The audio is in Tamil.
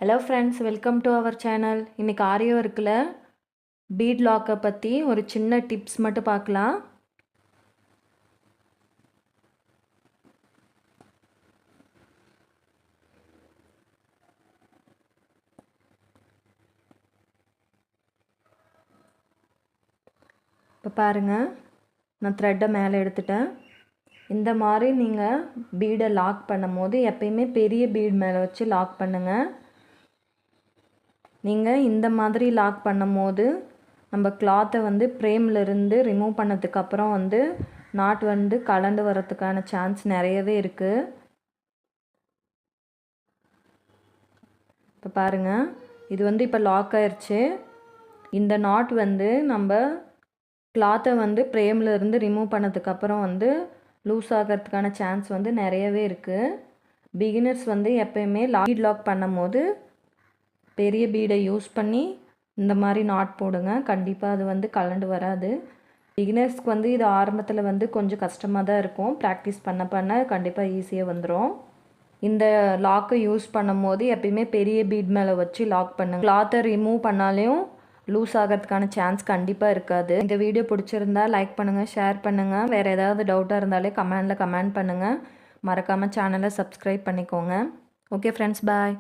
Hello friends, welcome to our channel. இன்றைக்கி ஆரி ஒர்க்கில் பீட் லாக்கை பற்றி ஒரு சின்ன டிப்ஸ் மட்டும் பார்க்கலாம். இப்போ பாருங்கள், நான் த்ரெட்டை மேலே எடுத்துட்டேன். இந்த மாதிரி நீங்கள் பீடை லாக் பண்ணும் போது எப்பயுமே பெரிய பீட் மேலே வச்சு லாக் பண்ணுங்கள். நீங்கள் இந்த மாதிரி லாக் பண்ணும் போது நம்ம கிளாத்தை ஃப்ரேம்லேருந்து ரிமூவ் பண்ணதுக்கப்புறம் நாட் கலண்டு வரத்துக்கான சான்ஸ் நிறையவே இருக்குது. இப்போ பாருங்கள், இது இப்போ லாக் ஆயிடுச்சு. இந்த நாட் நம்ம கிளாத்தை ஃப்ரேம்லேருந்து ரிமூவ் பண்ணதுக்கப்புறம் லூஸ் ஆகிறதுக்கான சான்ஸ் நிறையவே இருக்குது. பிகினர்ஸ் எப்பயுமே பீட் லாக் பண்ணும் போது பெரிய பீடை யூஸ் பண்ணி இந்த மாதிரி நாட் போடுங்க. கண்டிப்பாக அது கலண்டு வராது. பிகினர்ஸ்க்கு இது ஆரம்பத்தில் கொஞ்சம் கஷ்டமாக தான் இருக்கும். ப்ராக்டிஸ் பண்ண பண்ண கண்டிப்பாக ஈஸியாக வந்துடும். இந்த லாக்கை யூஸ் பண்ணும் போது எப்பயுமே பெரிய பீட் மேலே வச்சு லாக் பண்ணுங்கள். கிளாத்தை ரிமூவ் பண்ணாலையும் லூஸ் ஆகிறதுக்கான சான்ஸ் கண்டிப்பாக இருக்காது. இந்த வீடியோ பிடிச்சிருந்தா லைக் பண்ணுங்கள், ஷேர் பண்ணுங்கள். வேறு ஏதாவது டவுட்டாக இருந்தாலே கமெண்ட் பண்ணுங்கள். மறக்காமல் சேனலை சப்ஸ்கிரைப் பண்ணிக்கோங்க. ஓகே ஃப்ரெண்ட்ஸ், பாய்.